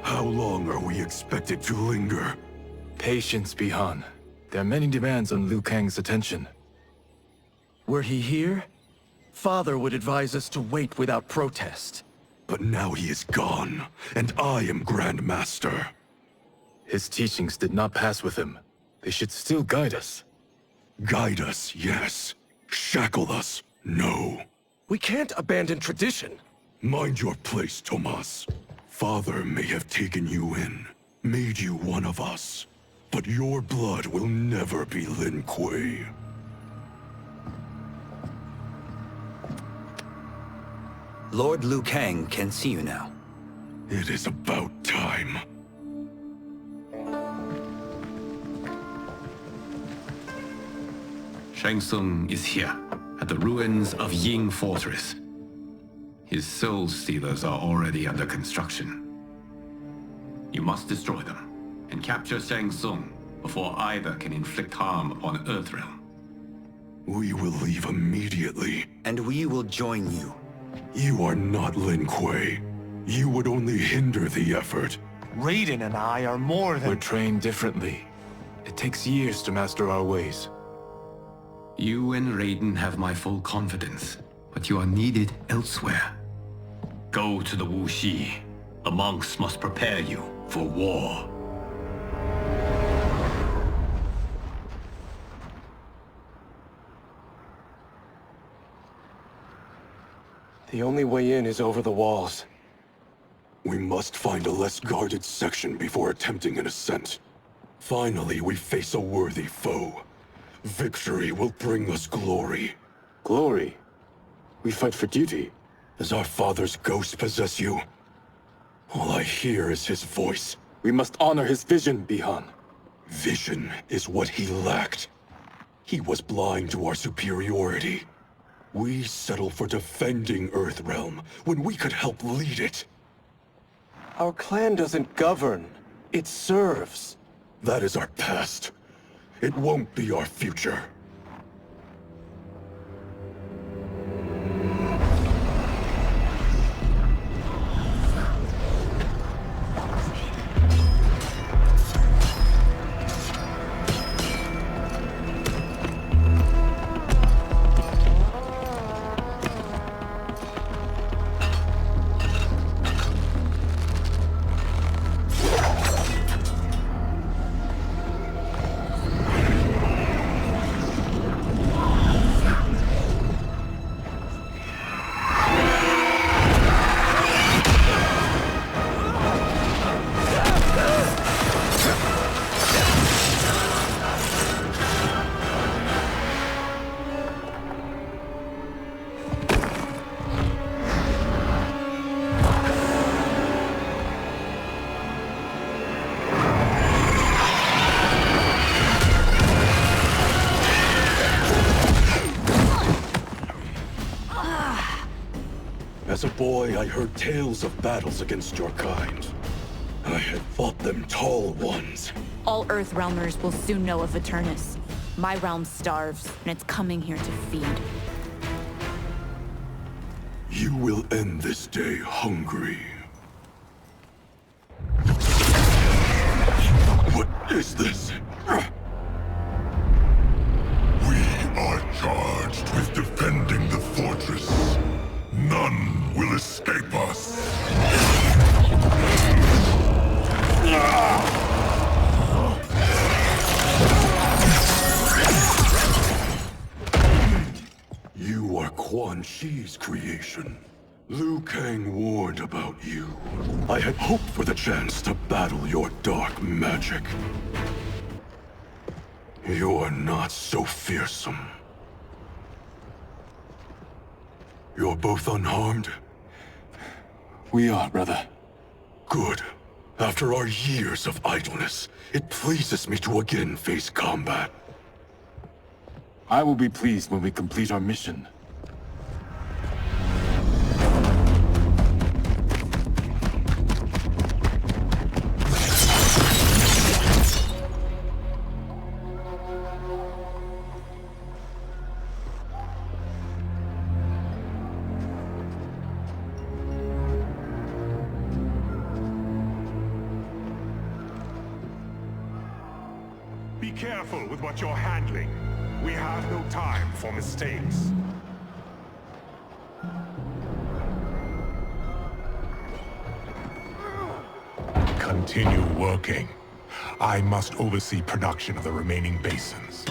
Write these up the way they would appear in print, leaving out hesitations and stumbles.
How long are we expected to linger? Patience, Bihan. There are many demands on Liu Kang's attention. Were he here, Father would advise us to wait without protest. But now he is gone, and I am Grand Master. His teachings did not pass with him. They should still guide us. Guide us, yes. Shackle us, no. We can't abandon tradition. Mind your place, Tomas. Father may have taken you in, made you one of us. But your blood will never be Lin Kuei. Lord Liu Kang can see you now. It is about time. Shang Tsung is here, at the ruins of Ying Fortress. His Soul Stealers are already under construction. You must destroy them, and capture Shang Tsung before either can inflict harm upon Earthrealm. We will leave immediately. And we will join you. You are not Lin Kuei. You would only hinder the effort. Raiden and I are more than... We're trained differently. It takes years to master our ways. You and Raiden have my full confidence, but you are needed elsewhere. Go to the Wuxi. The monks must prepare you for war. The only way in is over the walls. We must find a less guarded section before attempting an ascent. Finally, we face a worthy foe. Victory will bring us glory. Glory? We fight for duty. Does our father's ghost possess you? All I hear is his voice. We must honor his vision, Bihan. Vision is what he lacked. He was blind to our superiority. We settle for defending Earthrealm when we could help lead it. Our clan doesn't govern. It serves. That is our past. It won't be our future. As a boy, I heard tales of battles against your kind. I had fought them tall ones. All Earthrealmers will soon know of Eternus. My realm starves, and it's coming here to feed. You will end this day hungry. What is this? We are charged with defending the fortress. None will escape us. You are Quan Chi's creation. Liu Kang warned about you. I had hoped for the chance to battle your dark magic. You are not so fearsome. You're both unharmed? We are, brother. Good. After our years of idleness, it pleases me to again face combat. I will be pleased when we complete our mission. Be careful with what you're handling. We have no time for mistakes. Continue working. I must oversee production of the remaining basins.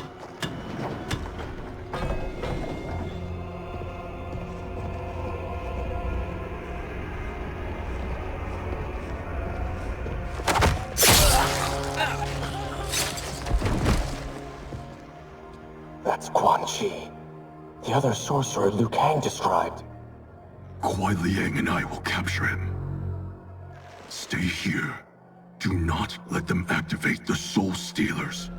That's Quan Chi. The other sorcerer Liu Kang described. Kuai Liang and I will capture him. Stay here. Do not let them activate the Soul Stealers.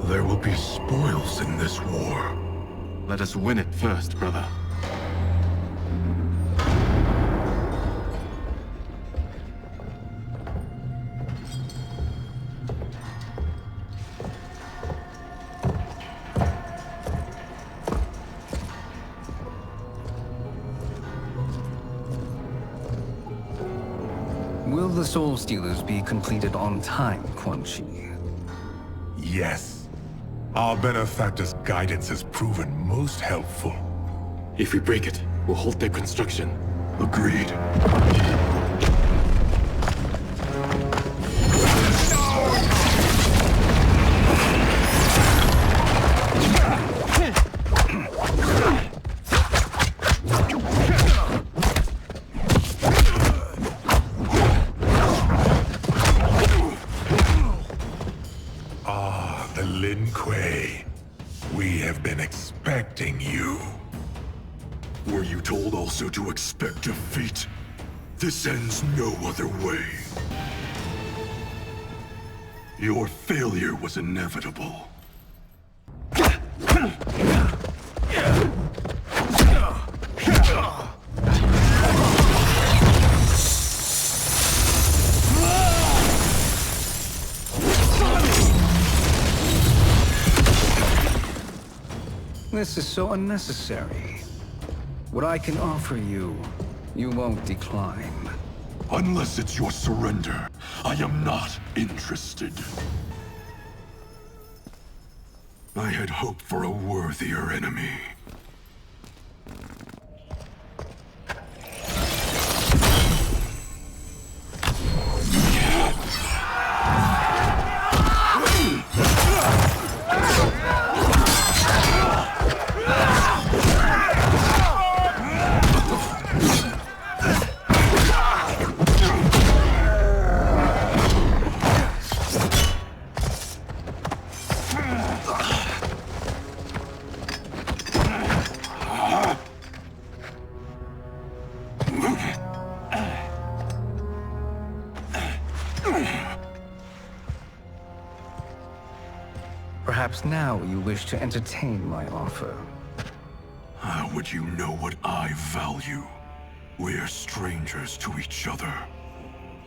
There will be spoils in this war. Let us win it first, brother. Will the Soul Stealers be completed on time, Quan Chi? Yes. Our benefactor's guidance has proven most helpful. If we break it, we'll halt their construction. Agreed. The Lin Kuei. We have been expecting you. Were you told also to expect defeat? This ends no other way. Your failure was inevitable. This is so unnecessary. What I can offer you, you won't decline. Unless it's your surrender, I am not interested. I had hoped for a worthier enemy. Perhaps now you wish to entertain my offer. How would you know what I value? We're strangers to each other.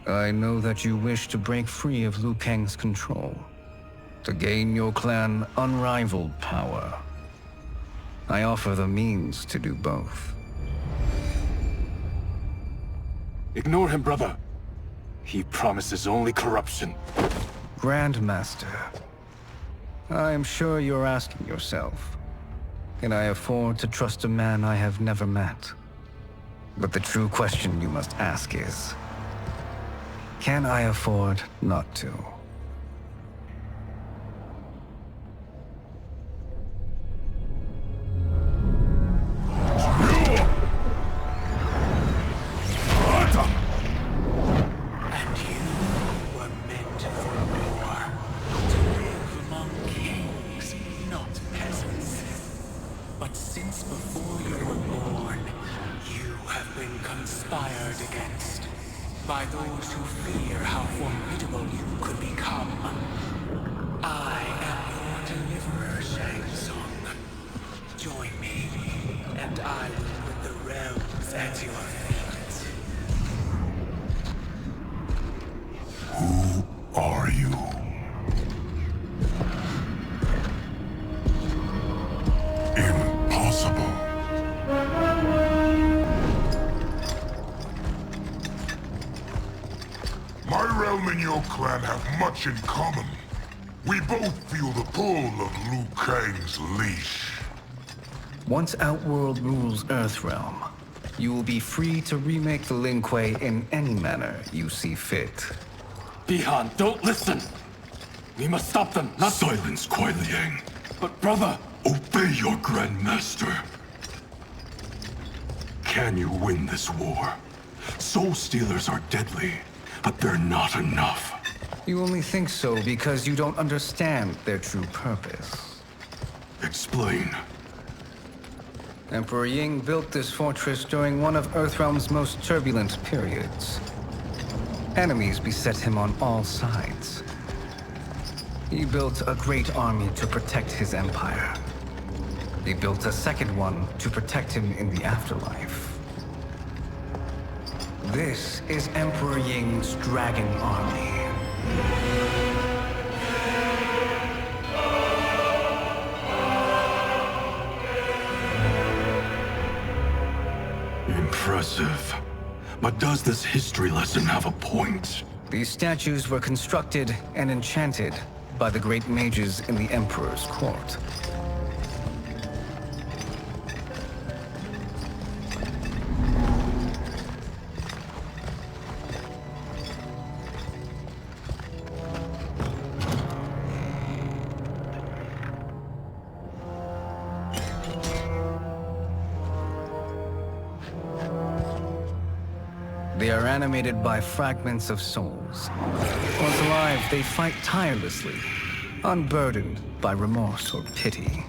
I know that you wish to break free of Liu Kang's control, to gain your clan unrivaled power. I offer the means to do both. Ignore him, brother. He promises only corruption. Grandmaster, I am sure you're asking yourself, can I afford to trust a man I have never met? But the true question you must ask is, can I afford not to? And you were before you were born, you have been conspired against by those who fear how formidable you could become. I am your deliverer, Shang Tsung. Join me, and I will put the realms at your feet. Who are you? Impossible. My realm and your clan have much in common. We both feel the pull of Liu Kang's leash. Once Outworld rules Earthrealm, you will be free to remake the Lin Kuei in any manner you see fit. Bihan, don't listen! We must stop them, not... Silence, Kuai Liang. But brother... Obey your Grandmaster. Can you win this war? Soul Stealers are deadly, but they're not enough. You only think so because you don't understand their true purpose. Explain. Emperor Ying built this fortress during one of Earthrealm's most turbulent periods. Enemies beset him on all sides. He built a great army to protect his empire. He built a second one to protect him in the afterlife. This is Emperor Ying's Dragon Army. Impressive. But does this history lesson have a point? These statues were constructed and enchanted by the great mages in the Emperor's court. They are animated by fragments of souls. Once alive, they fight tirelessly, unburdened by remorse or pity.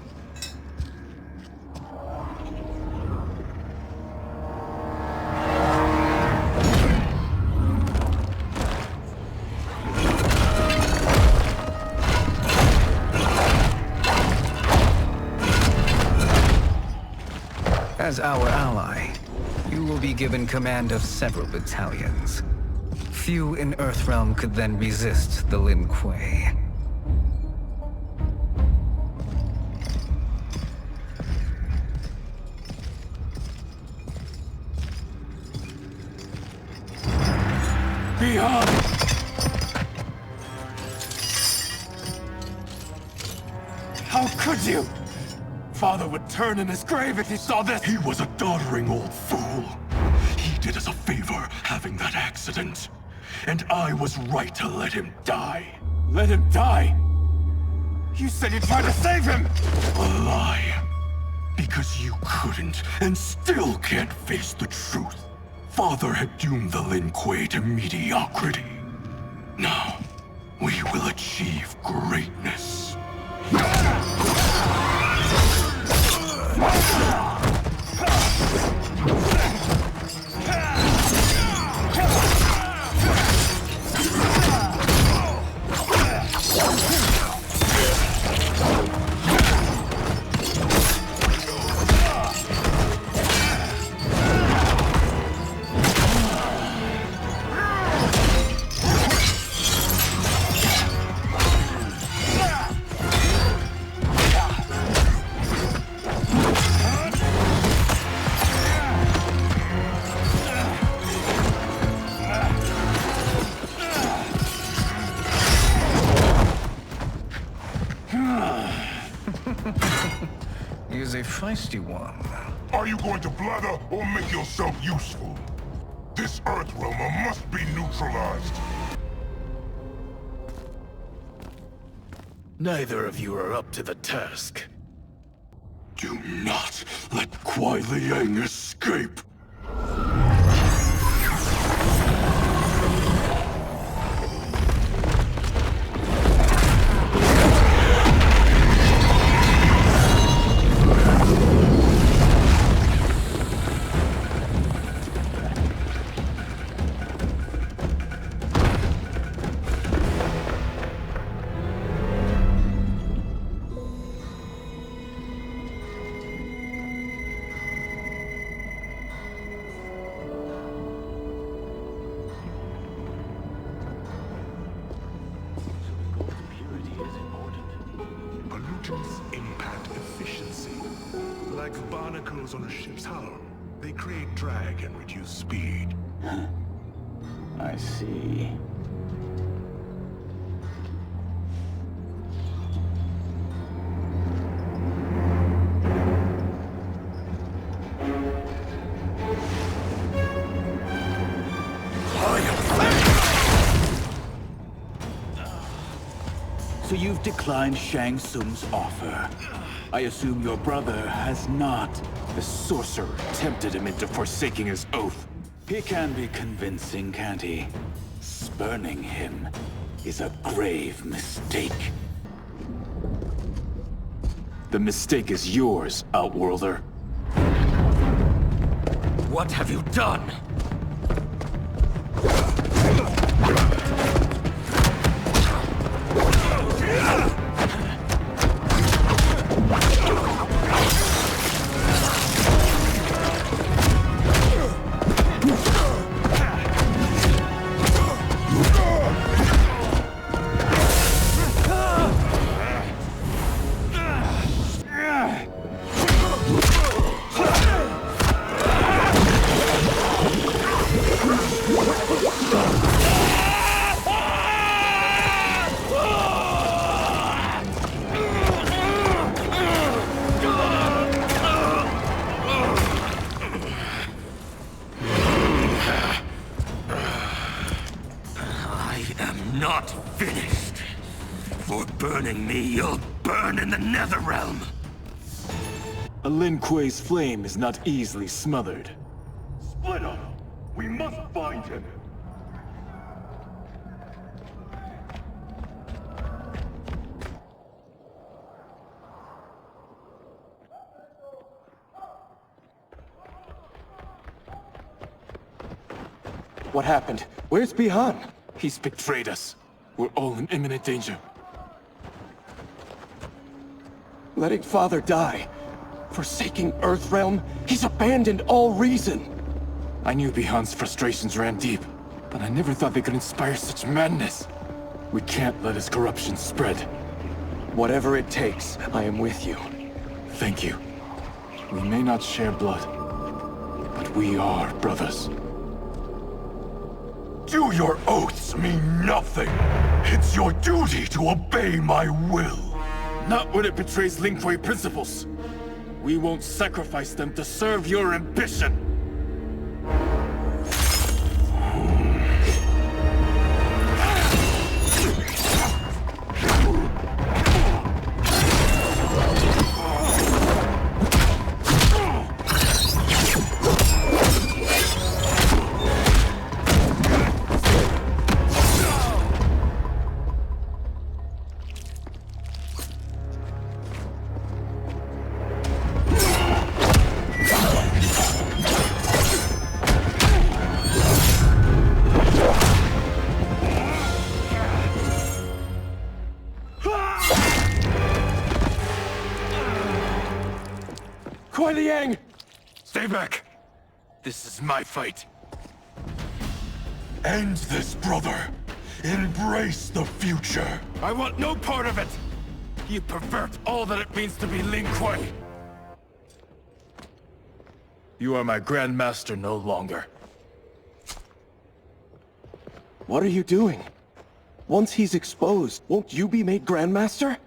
As our ally, you will be given command of several battalions. Few in Earthrealm could then resist the Lin Kuei. Bihan! How could you? Father would turn in his grave if he saw this! He was a doddering old fool. He did us a favor having that accident. And I was right to let him die. Let him die? You said you tried to save him! A lie. Because you couldn't and still can't face the truth. Father had doomed the Lin Kuei to mediocrity. Now, we will achieve greatness. He is a feisty one. Are you going to blather or make yourself useful? This Earthrealmer must be neutralized. Neither of you are up to the task. Do not let Kuai Liang escape. barnacles on a ship's hull. They create drag and reduce speed. I see. So you've declined Shang Tsung's offer. I assume your brother has not. The sorcerer tempted him into forsaking his oath. He can be convincing, can't he? Spurning him is a grave mistake. The mistake is yours, Outworlder. What have you done? Not finished. For burning me, you'll burn in the Netherrealm. A Lin Kuei's flame is not easily smothered. Split up! We must find him! What happened? Where's Bi-Han? He's betrayed us. We're all in imminent danger. Letting Father die. Forsaking Earthrealm. He's abandoned all reason. I knew Bi-Han's frustrations ran deep, but I never thought they could inspire such madness. We can't let his corruption spread. Whatever it takes, I am with you. Thank you. We may not share blood, but we are brothers. Do your oaths mean nothing? It's your duty to obey my will. Not when it betrays Lin Kuei principles. We won't sacrifice them to serve your ambition. Kuei Liang! Stay back! This is my fight. End this, brother. Embrace the future. I want no part of it! You pervert all that it means to be Lin Kuei! You are my Grand Master no longer. What are you doing? Once he's exposed, won't you be made Grandmaster?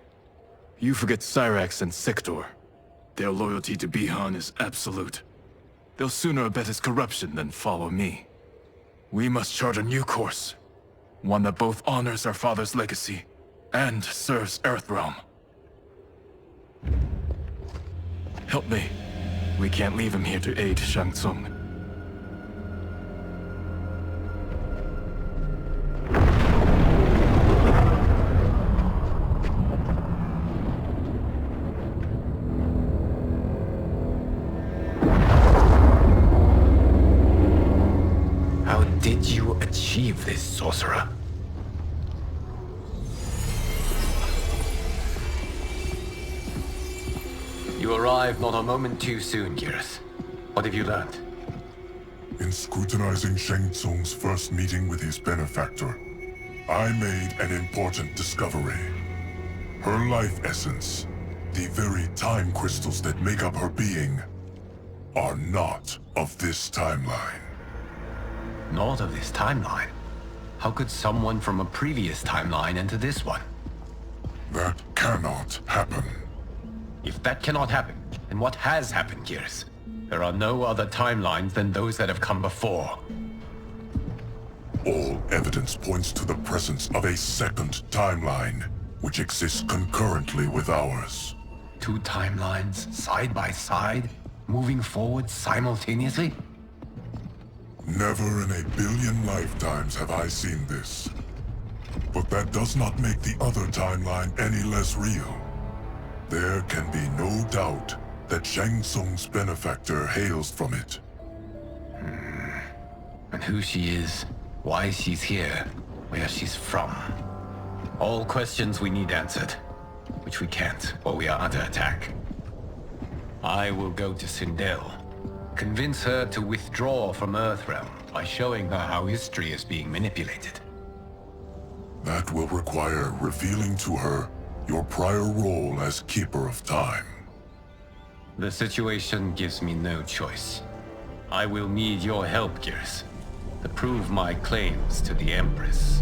You forget Cyrax and Sector. Their loyalty to Bi-Han is absolute. They'll sooner abet his corruption than follow me. We must chart a new course. One that both honors our father's legacy and serves Earthrealm. Help me. We can't leave him here to aid Shang Tsung. How did you achieve this, sorcerer? You arrived not a moment too soon, Geras. What have you learned? In scrutinizing Shang Tsung's first meeting with his benefactor, I made an important discovery. Her life essence, the very time crystals that make up her being, are not of this timeline. Not of this timeline? How could someone from a previous timeline enter this one? That cannot happen. If that cannot happen, then what has happened, Gears? There are no other timelines than those that have come before. All evidence points to the presence of a second timeline, which exists concurrently with ours. Two timelines, side by side, moving forward simultaneously? Never in a billion lifetimes have I seen this. But that does not make the other timeline any less real. There can be no doubt that Shang Tsung's benefactor hails from it. And who she is, why she's here, where she's from. All questions we need answered, which we can't while we are under attack. I will go to Sindel, convince her to withdraw from Earthrealm by showing her how history is being manipulated. That will require revealing to her your prior role as Keeper of Time. The situation gives me no choice. I will need your help, Gears, to prove my claims to the Empress.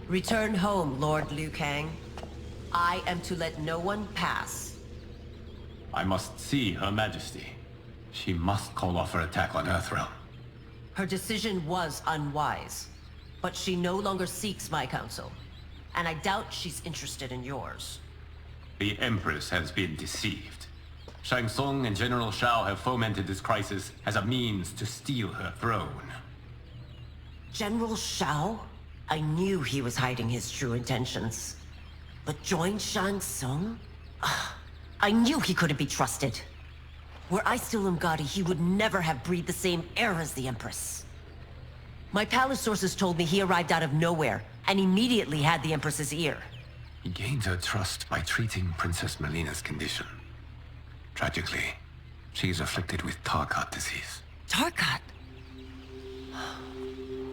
Return home, Lord Liu Kang. I am to let no one pass. I must see Her Majesty. She must call off her attack on Earthrealm. Her decision was unwise, but she no longer seeks my counsel, and I doubt she's interested in yours. The Empress has been deceived. Shang Tsung and General Shao have fomented this crisis as a means to steal her throne. General Shao? I knew he was hiding his true intentions. But join Shang Tsung? I knew he couldn't be trusted. Were I still Umgadi, he would never have breathed the same air as the Empress. My palace sources told me he arrived out of nowhere, and immediately had the Empress's ear. He gained her trust by treating Princess Melina's condition. Tragically, she is afflicted with Tarkat disease. Tarkat?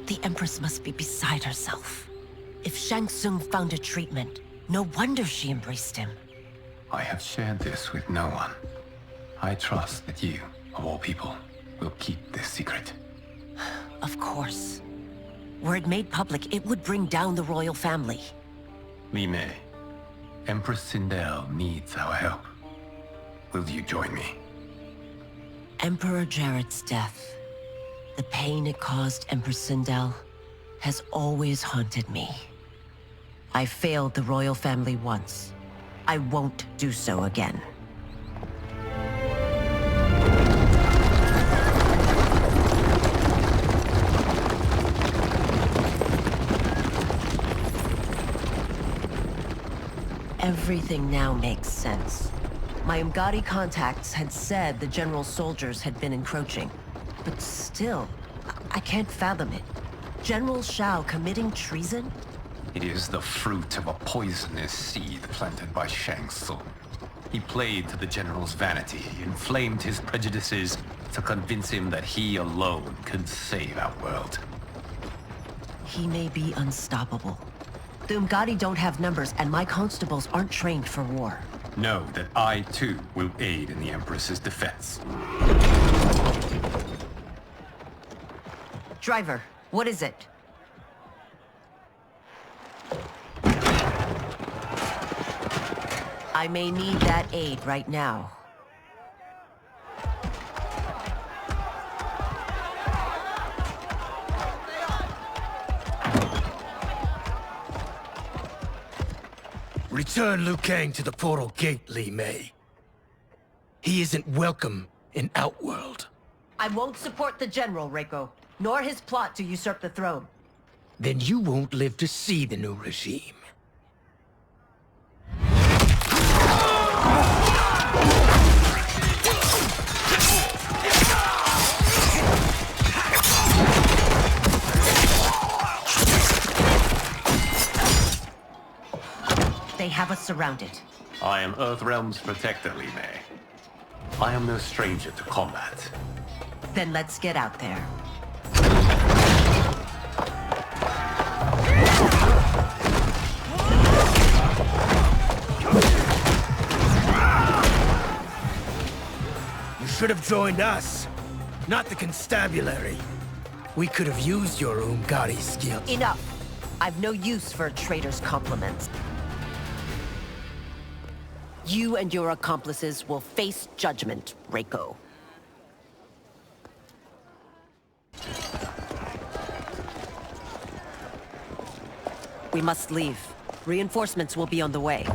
The Empress must be beside herself. If Shang Tsung found a treatment, no wonder she embraced him. I have shared this with no one. I trust that you, of all people, will keep this secret. Of course. Were it made public, it would bring down the royal family. Li Mei, Empress Sindel needs our help. Will you join me? Emperor Jarrett's death, the pain it caused Empress Sindel, has always haunted me. I failed the royal family once. I won't do so again. Everything now makes sense. My Umgadi contacts had said the general's soldiers had been encroaching. But still, I can't fathom it. General Shao committing treason? It is the fruit of a poisonous seed planted by Shang Tsung. He played to the general's vanity, inflamed his prejudices to convince him that he alone could save our world. He may be unstoppable. The Umgadi don't have numbers, and my constables aren't trained for war. Know that I, too, will aid in the Empress's defense. Driver, what is it? I may need that aid right now. Return Liu Kang to the portal gate, Li Mei. He isn't welcome in Outworld. I won't support the General, Reiko, nor his plot to usurp the throne. Then you won't live to see the new regime. They have us surrounded. I am Earthrealm's protector, Li Mei. I am no stranger to combat. Then let's get out there. You should have joined us, not the constabulary. We could have used your Umgadi skills. Enough! I've no use for a traitor's compliments. You and your accomplices will face judgment, Reiko. We must leave. Reinforcements will be on the way.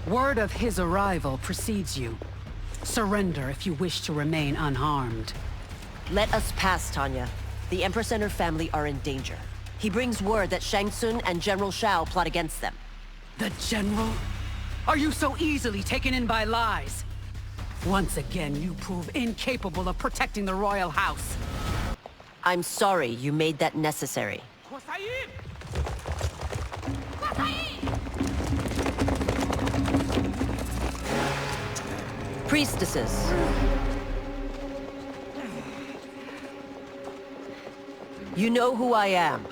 Word of his arrival precedes you. Surrender if you wish to remain unharmed. Let us pass, Tanya. The Empress and her family are in danger. He brings word that Shang Tsung and General Shao plot against them. The General? Are you so easily taken in by lies? Once again, you prove incapable of protecting the royal house. I'm sorry you made that necessary. Priestesses. You know who I am.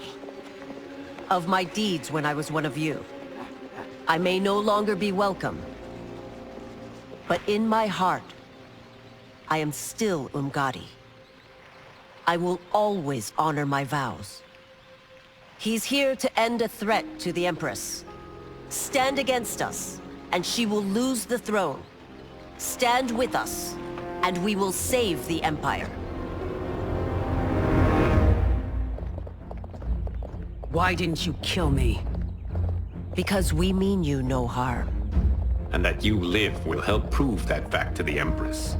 Of my deeds when I was one of you. I may no longer be welcome. But in my heart, I am still Umgadi. I will always honor my vows. He's here to end a threat to the Empress. Stand against us, and she will lose the throne. Stand with us, and we will save the Empire. Why didn't you kill me? Because we mean you no harm. And that you live will help prove that fact to the Empress.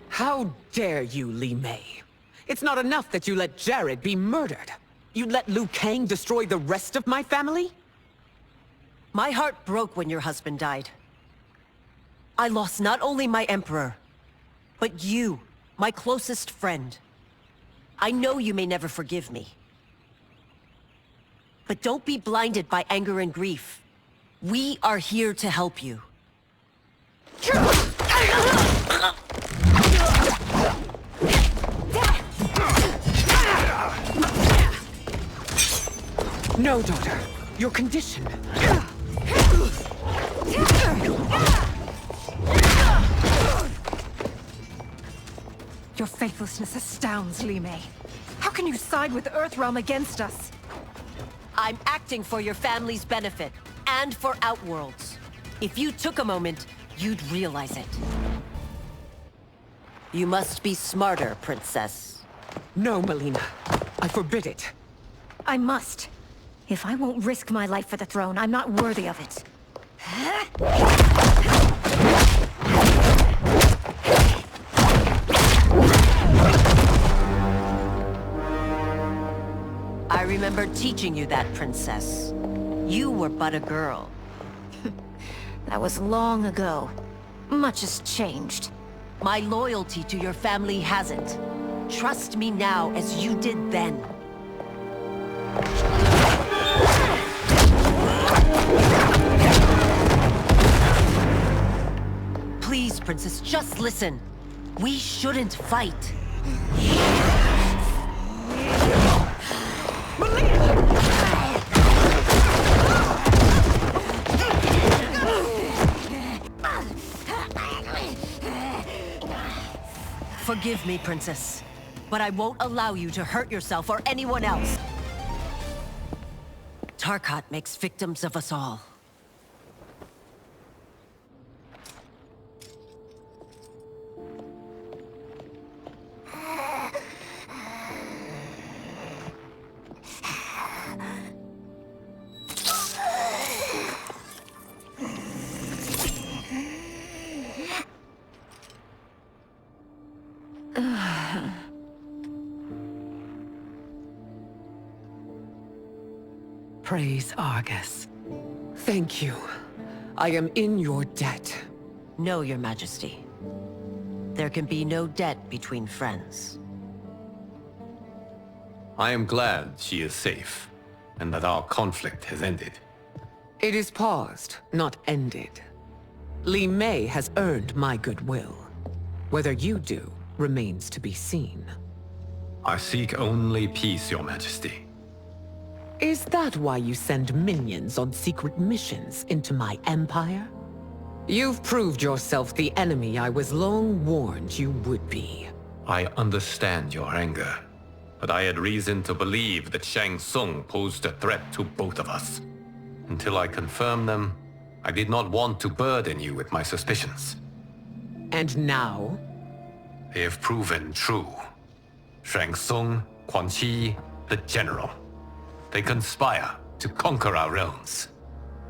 How dare you, Li Mei? It's not enough that you let Jared be murdered. You let Liu Kang destroy the rest of my family? My heart broke when your husband died. I lost not only my Emperor, but you, my closest friend. I know you may never forgive me. But don't be blinded by anger and grief. We are here to help you. No, daughter. Your condition. Your faithlessness astounds, Li Mei. How can you side with Earthrealm against us? I'm acting for your family's benefit, and for Outworld's. If you took a moment, you'd realize it. You must be smarter, Princess. No, Melina. I forbid it. I must. If I won't risk my life for the throne, I'm not worthy of it. I remember teaching you that, Princess. You were but a girl. That was long ago. Much has changed. My loyalty to your family hasn't. Trust me now as you did then. Please, Princess, just listen. We shouldn't fight. Forgive me, Princess, but I won't allow you to hurt yourself or anyone else. Tarkat makes victims of us all. Praise Argus. Thank you. I am in your debt. No, Your Majesty. There can be no debt between friends. I am glad she is safe, and that our conflict has ended. It is paused, not ended. Li Mei has earned my goodwill. Whether you do remains to be seen. I seek only peace, Your Majesty. Is that why you send minions on secret missions into my empire? You've proved yourself the enemy I was long warned you would be. I understand your anger, but I had reason to believe that Shang Tsung posed a threat to both of us. Until I confirmed them, I did not want to burden you with my suspicions. And now? They have proven true. Shang Tsung, Quan Chi, the General. They conspire to conquer our realms.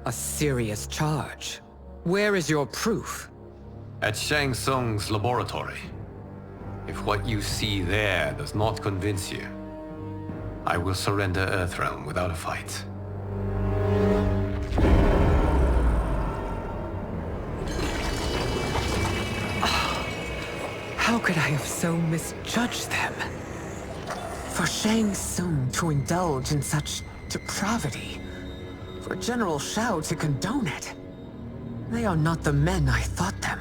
A serious charge. Where is your proof? At Shang Tsung's laboratory. If what you see there does not convince you, I will surrender Earthrealm without a fight. How could I have so misjudged them? For Shang Tsung to indulge in such depravity, for General Shao to condone it, they are not the men I thought them.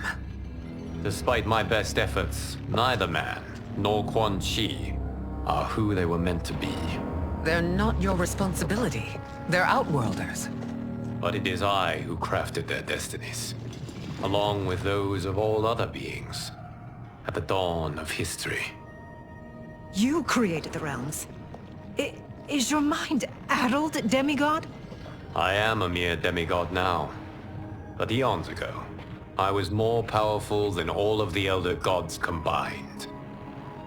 Despite my best efforts, neither man nor Quan Chi are who they were meant to be. They're not your responsibility. They're Outworlders. But it is I who crafted their destinies, along with those of all other beings, at the dawn of history. You created the realms. Is your mind addled, demigod? I am a mere demigod now. But eons ago, I was more powerful than all of the Elder Gods combined.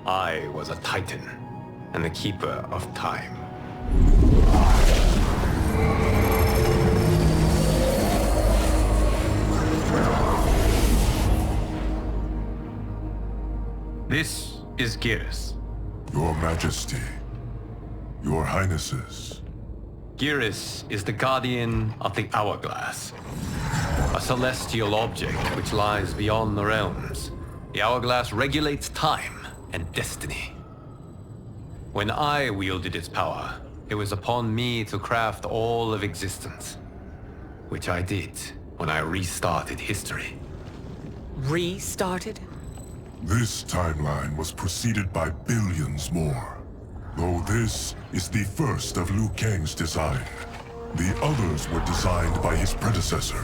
I was a Titan, and the Keeper of Time. This is Geras. Your Majesty. Your Highnesses. Geras is the guardian of the Hourglass. A celestial object which lies beyond the realms. The Hourglass regulates time and destiny. When I wielded its power, it was upon me to craft all of existence. Which I did when I restarted history. Restarted? This timeline was preceded by billions more. Though this is the first of Liu Kang's design. The others were designed by his predecessor.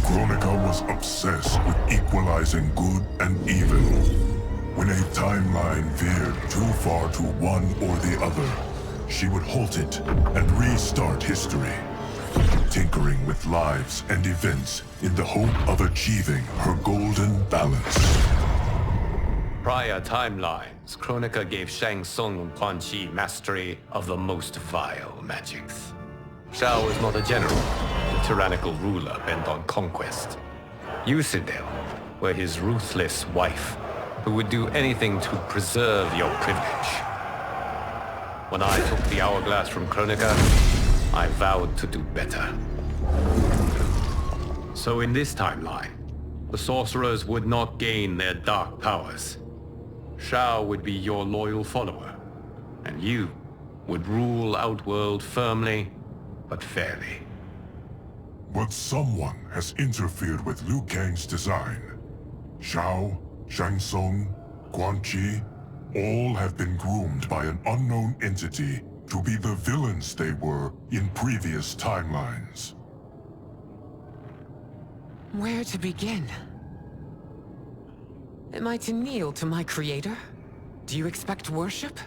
Kronika was obsessed with equalizing good and evil. When a timeline veered too far to one or the other, she would halt it and restart history, tinkering with lives and events in the hope of achieving her golden balance. Prior timelines, Kronika gave Shang Tsung and Quan Chi mastery of the most vile magics. Shao was not a general, a tyrannical ruler bent on conquest. You, Sindel, were his ruthless wife, who would do anything to preserve your privilege. When I took the Hourglass from Kronika, I vowed to do better. So in this timeline, the sorcerers would not gain their dark powers. Shao would be your loyal follower, and you would rule Outworld firmly, but fairly. But someone has interfered with Liu Kang's design. Shao, Shang Tsung, Quan Chi, all have been groomed by an unknown entity to be the villains they were in previous timelines. Where to begin? Am I to kneel to my creator? Do you expect worship?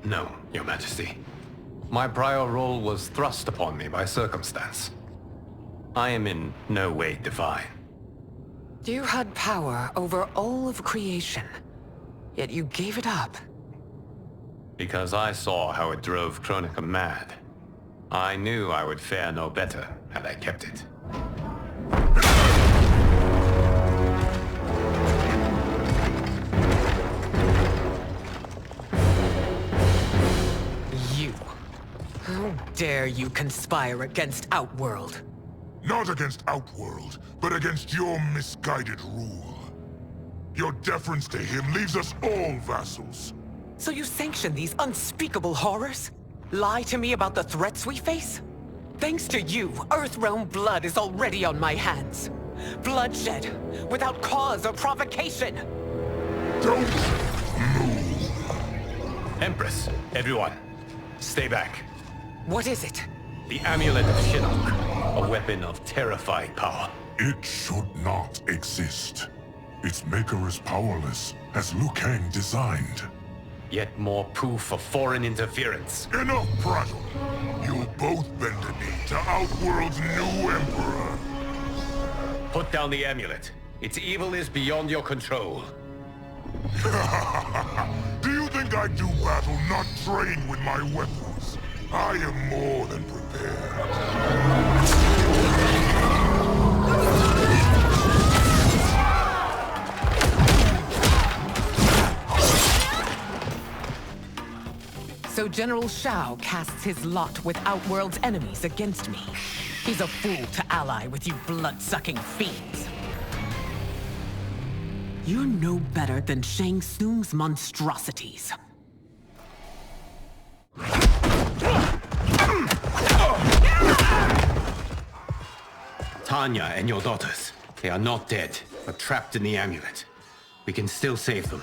No, Your Majesty. My prior role was thrust upon me by circumstance. I am in no way divine. You had power over all of creation, yet you gave it up. Because I saw how it drove Kronika mad. I knew I would fare no better had I kept it. You. How dare you conspire against Outworld? Not against Outworld, but against your misguided rule. Your deference to him leaves us all vassals. So you sanction these unspeakable horrors? Lie to me about the threats we face? Thanks to you, Earthrealm blood is already on my hands. Bloodshed, without cause or provocation. Don't Empress, everyone, stay back. What is it? The Amulet of Shinnok, a weapon of terrifying power. It should not exist. Its maker is powerless, as Liu Kang designed. Yet more proof of foreign interference. Enough prattle! You'll both bend a knee to Outworld's new Emperor. Put down the amulet. Its evil is beyond your control. Do you think I do battle not trained with my weapons? I am more than prepared. So General Shao casts his lot with Outworld's enemies against me. He's a fool to ally with you blood-sucking fiends. You're no better than Shang Tsung's monstrosities. Tanya and your daughters, they are not dead, but trapped in the amulet. We can still save them.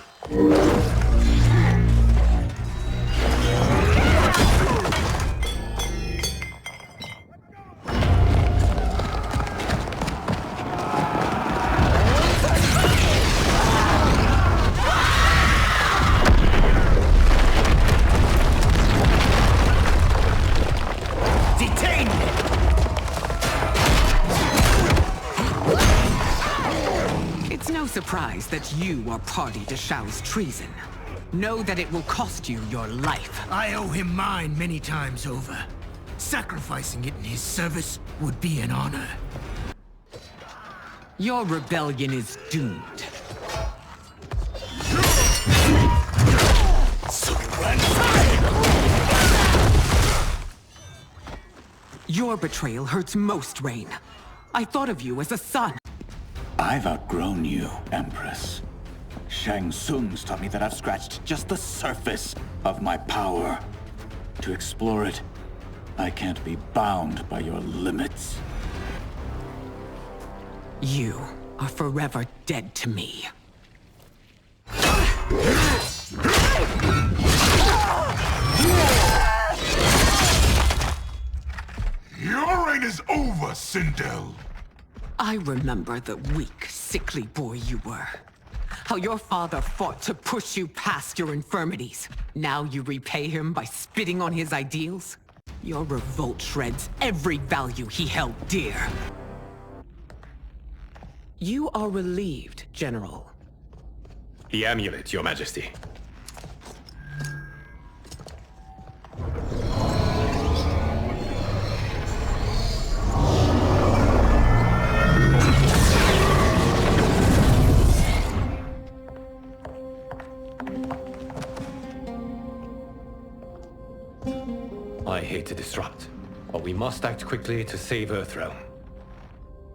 Surprised that you are party to Shao's treason. Know that it will cost you your life. I owe him mine many times over. Sacrificing it in his service would be an honor. Your rebellion is doomed. Your betrayal hurts most, Rain. I thought of you as a son. I've outgrown you, Empress. Shang Tsung's taught me that I've scratched just the surface of my power. To explore it, I can't be bound by your limits. You are forever dead to me. Your reign is over, Sindel. I remember the weak, sickly boy you were. How your father fought to push you past your infirmities. Now you repay him by spitting on his ideals? Your revolt shreds every value he held dear. You are relieved, General. The amulet, Your Majesty. I hate to disrupt, but we must act quickly to save Earthrealm.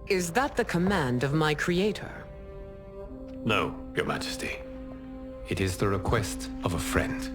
Is that the command of my creator? No, Your Majesty. It is the request of a friend.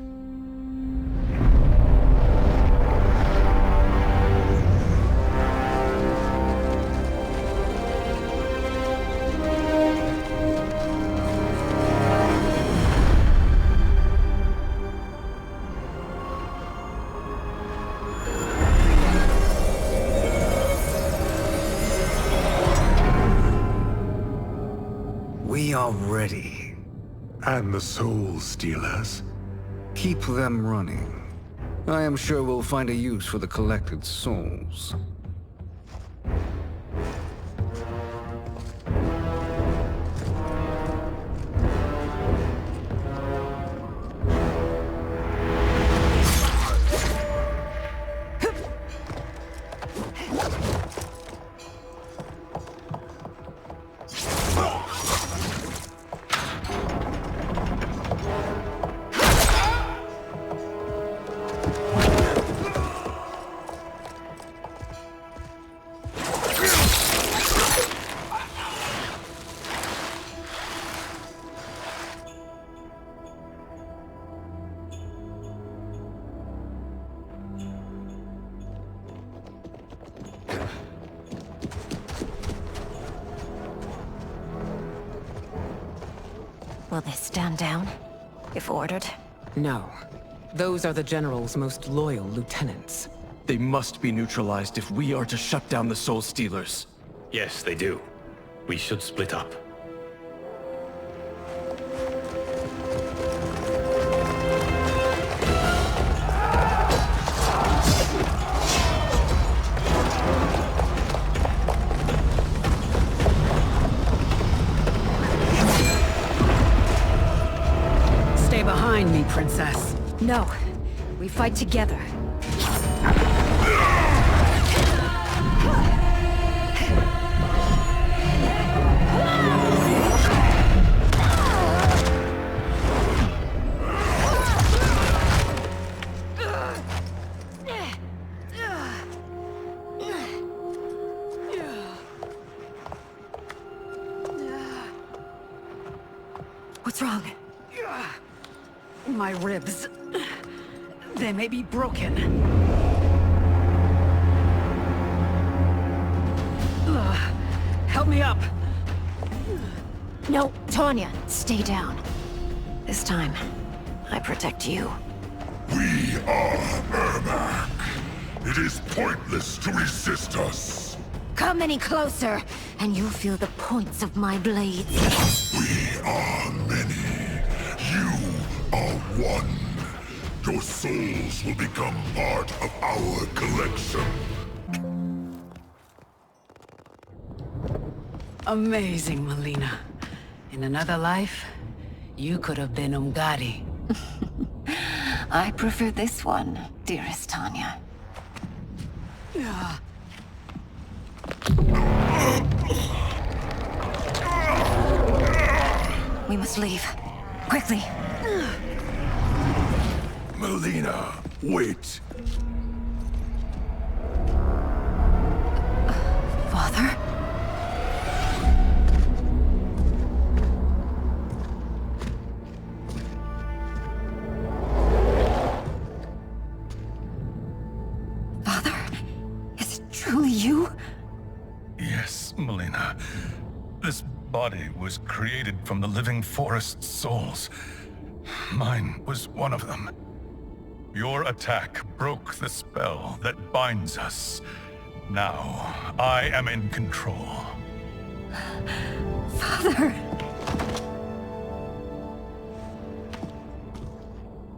We are ready. And the Soul Stealers? Keep them running. I am sure we'll find a use for the collected souls. Will they stand down, if ordered? No. Those are the General's most loyal lieutenants. They must be neutralized if we are to shut down the Soul Stealers. Yes, they do. We should split up. Stay behind me, Princess. No. We fight together. What's wrong? My ribs. They may be broken. Help me up! No, Tanya, stay down. This time, I protect you. We are Ermac. It is pointless to resist us. Come any closer, and you'll feel the points of my blades. We are many. You are one. Your souls will become part of our collection. Amazing, Melina. In another life, you could have been Umgadi. I prefer this one, dearest Tanya. We must leave. Quickly. Melina, wait. Father? Father? Is it truly you? Yes, Melina. This body was created from the living forest's souls. Mine was one of them. Your attack broke the spell that binds us. Now, I am in control. Father!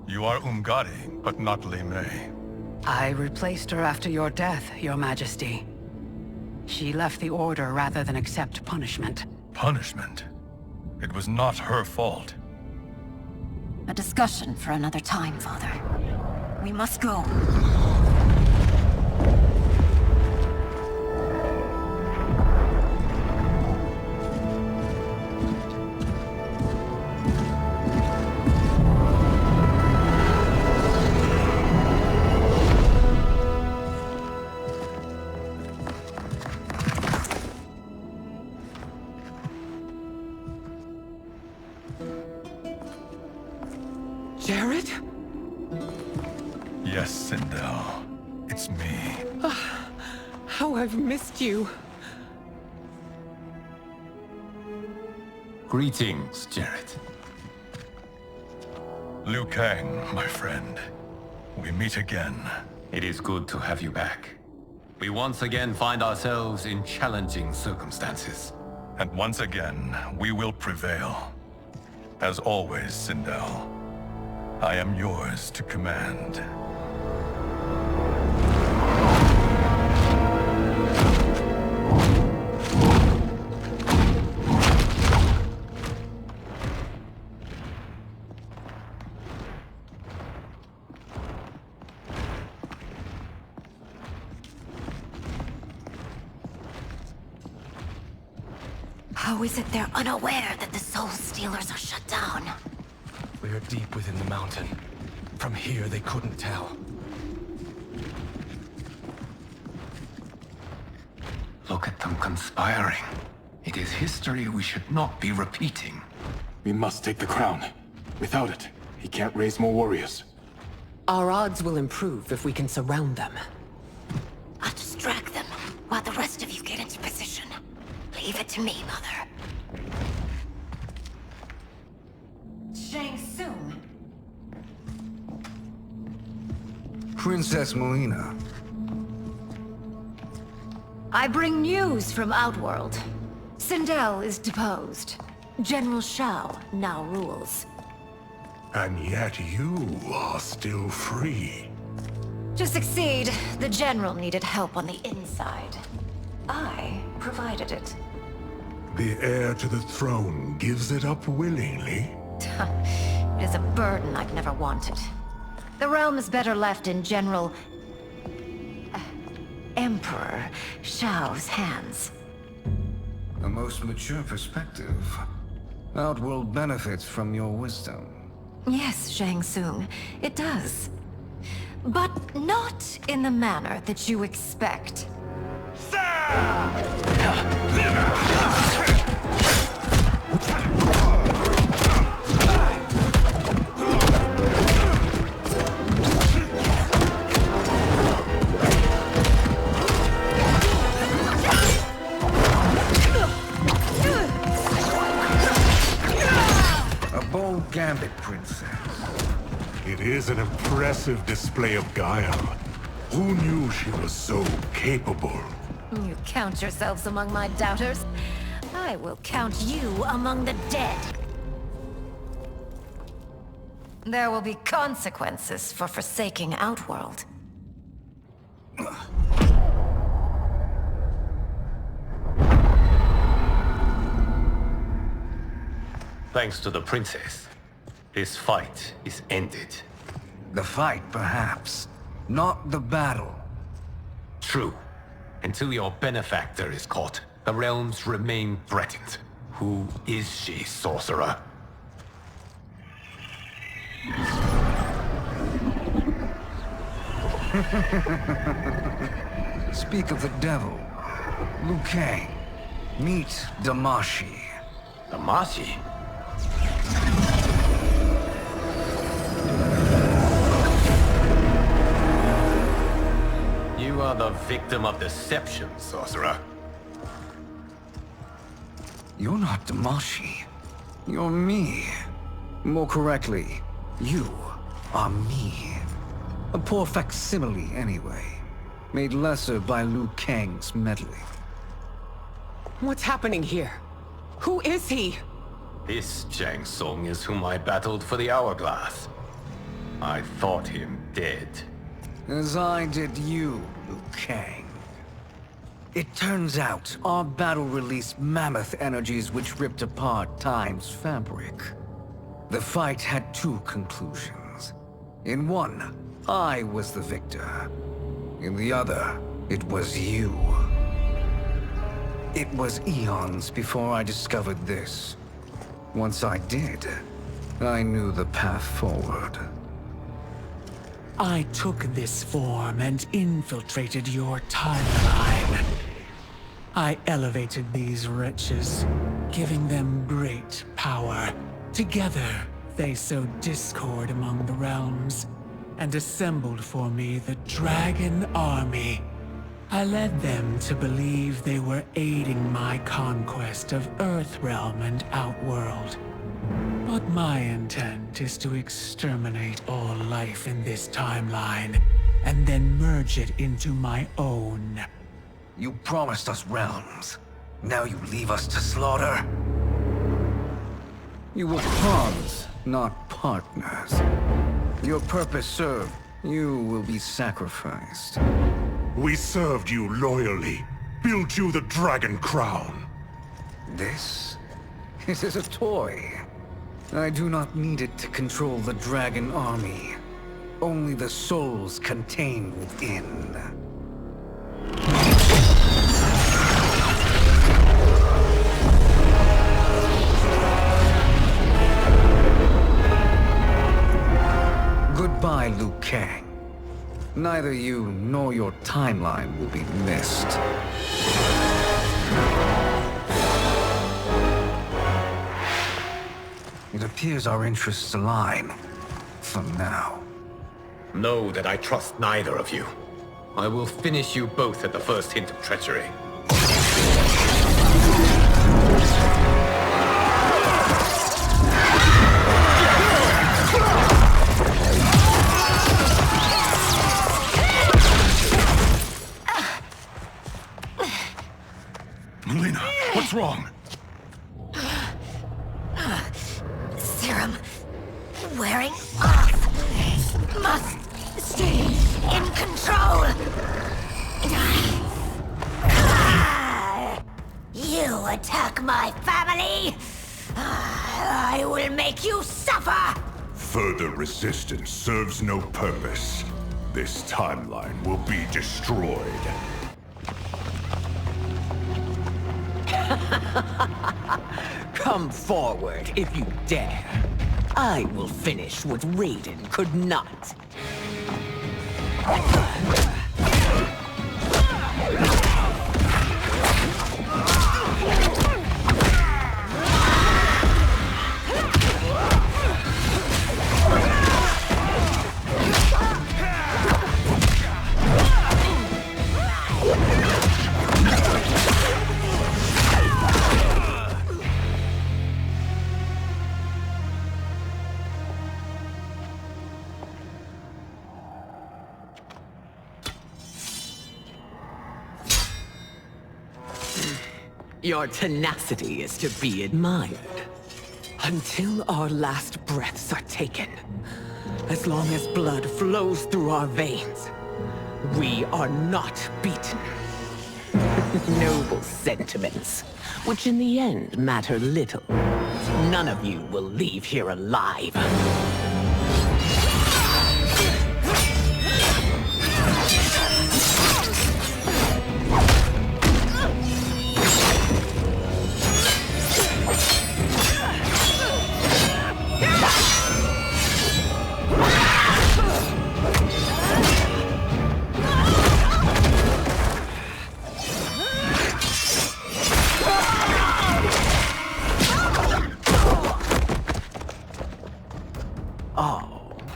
You are Umgadi, but not Li Mei. I replaced her after your death, Your Majesty. She left the Order rather than accept punishment. Punishment? It was not her fault. A discussion for another time, Father. We must go. Jared? Yes, Sindel. It's me. How I've missed you. Greetings, Jared. Liu Kang, my friend. We meet again. It is good to have you back. We once again find ourselves in challenging circumstances. And once again, we will prevail. As always, Sindel, I am yours to command. How is it they're unaware that the Soul Stealers are shut down? We are deep within the mountain. From here, they couldn't tell. Look at them conspiring. It is history we should not be repeating. We must take the crown. Without it, he can't raise more warriors. Our odds will improve if we can surround them. I'll distract them while the rest of you get into position. Leave it to me, Mother. Princess Melina. I bring news from Outworld. Sindel is deposed. General Shao now rules. And yet you are still free. To succeed, the General needed help on the inside. I provided it. The heir to the throne gives it up willingly. It is a burden I've never wanted. The realm is better left in General... Emperor Shao's hands. A most mature perspective. Outworld benefits from your wisdom. Yes, Shang Tsung, it does. But not in the manner that you expect. A bold gambit, Princess. It is an impressive display of guile. Who knew she was so capable? You count yourselves among my doubters. I will count you among the dead. There will be consequences for forsaking Outworld. Thanks to the princess, this fight is ended. The fight, perhaps. Not the battle. True. Until your benefactor is caught, the realms remain threatened. Who is she, sorcerer? Speak of the devil. Liu Kang. Meet Damashi. Damashi? You are the victim of deception, sorcerer. You're not Damashi. You're me. More correctly, you are me. A poor facsimile, anyway. Made lesser by Liu Kang's meddling. What's happening here? Who is he? This Shang Tsung is whom I battled for the Hourglass. I thought him dead. As I did you, Liu Kang. It turns out our battle released mammoth energies which ripped apart time's fabric. The fight had two conclusions. In one, I was the victor. In the other, it was you. It was eons before I discovered this. Once I did, I knew the path forward. I took this form and infiltrated your timeline. I elevated these wretches, giving them great power. Together, they sowed discord among the realms, and assembled for me the Dragon Army. I led them to believe they were aiding my conquest of Earthrealm and Outworld. But my intent is to exterminate all life in this timeline, and then merge it into my own. You promised us realms. Now you leave us to slaughter? You were pawns, not partners. Your purpose served, you will be sacrificed. We served you loyally, built you the Dragon Crown. This? It is a toy. I do not need it to control the Dragon Army. Only the souls contained within. Goodbye, Liu Kang. Neither you nor your timeline will be missed. It appears our interests align. For now. Know that I trust neither of you. I will finish you both at the first hint of treachery. wrong? Serum wearing off. Must stay in control. You attack my family, I will make you suffer. Further resistance serves no purpose. This timeline will be destroyed. Come forward if you dare. I will finish what RYZEN could not. Your tenacity is to be admired. Until our last breaths are taken. As long as blood flows through our veins, we are not beaten. Noble sentiments, which in the end matter little. None of you will leave here alive.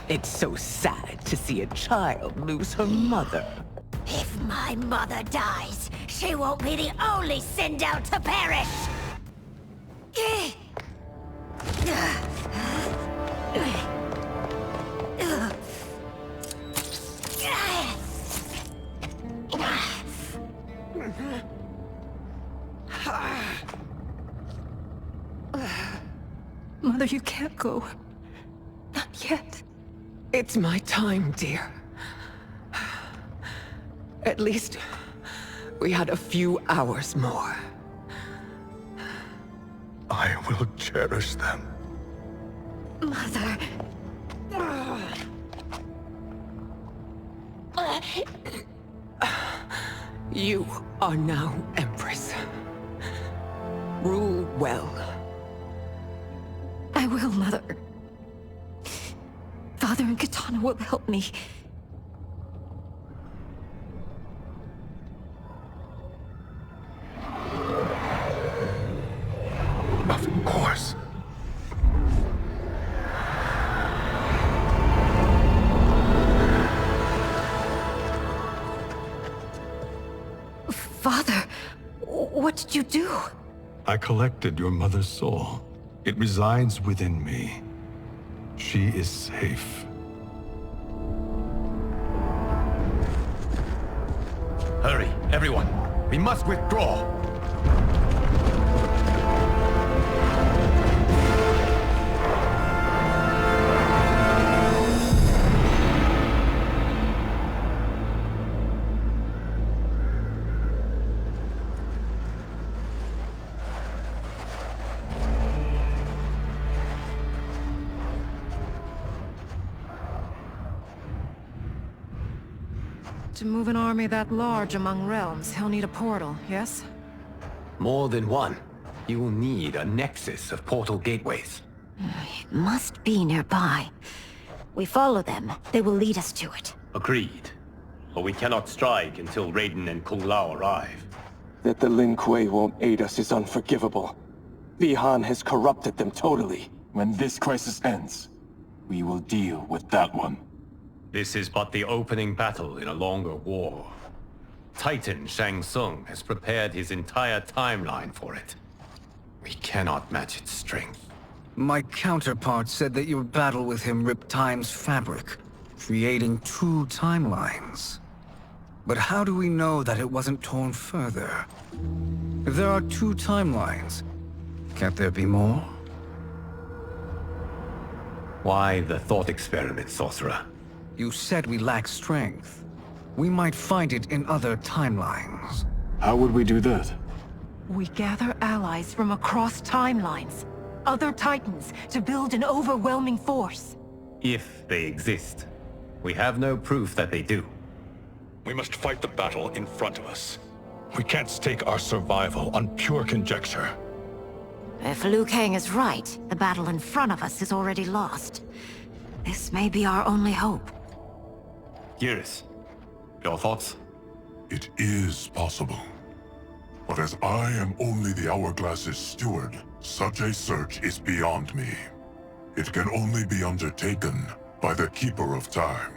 It's so sad to see a child lose her mother. If my mother dies, she won't be the only Sindel to perish! Mother, you can't go. Not yet. It's my time, dear. At least, we had a few hours more. I will cherish them. Mother... You are now Empress. Rule well. I will, Mother. Father and Katana will help me. Of course. Father, what did you do? I collected your mother's soul. It resides within me. She is safe. Hurry, everyone. We must withdraw. To move an army that large among realms, he'll need a portal, yes? More than one. You will need a nexus of portal gateways. It must be nearby. We follow them, they will lead us to it. Agreed. But we cannot strike until Raiden and Kung Lao arrive. That the Lin Kuei won't aid us is unforgivable. Bi-Han has corrupted them totally. When this crisis ends, we will deal with that one. This is but the opening battle in a longer war. Titan Shang Tsung has prepared his entire timeline for it. We cannot match its strength. My counterpart said that your battle with him ripped time's fabric, creating two timelines. But how do we know that it wasn't torn further? If there are 2 timelines, can't there be more? Why the thought experiment, sorcerer? You said we lack strength. We might find it in other timelines. How would we do that? We gather allies from across timelines, other Titans, to build an overwhelming force. If they exist. We have no proof that they do. We must fight the battle in front of us. We can't stake our survival on pure conjecture. If Liu Kang is right, the battle in front of us is already lost. This may be our only hope. Geras, your thoughts? It is possible. But as I am only the Hourglass's steward, such a search is beyond me. It can only be undertaken by the Keeper of Time.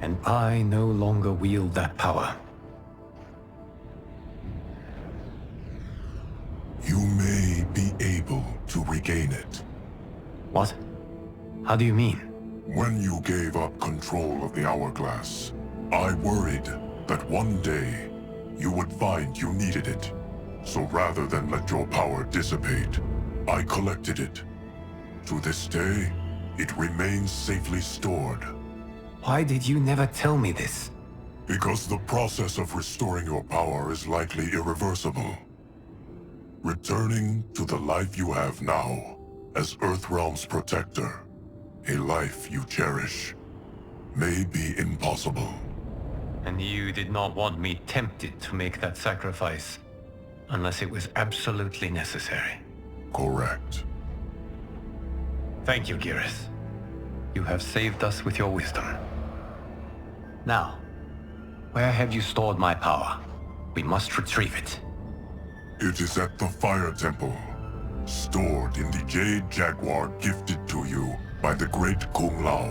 And I no longer wield that power. You may be able to regain it. What? How do you mean? When you gave up control of the Hourglass, I worried that one day you would find you needed it. So rather than let your power dissipate, I collected it. To this day, it remains safely stored. Why did you never tell me this? Because the process of restoring your power is likely irreversible. Returning to the life you have now, as Earthrealm's protector, a life you cherish, may be impossible. And you did not want me tempted to make that sacrifice, unless it was absolutely necessary. Correct. Thank you, Geras. You have saved us with your wisdom. Now, where have you stored my power? We must retrieve it. It is at the Fire Temple, stored in the Jade Jaguar gifted to you by the great Kung Lao.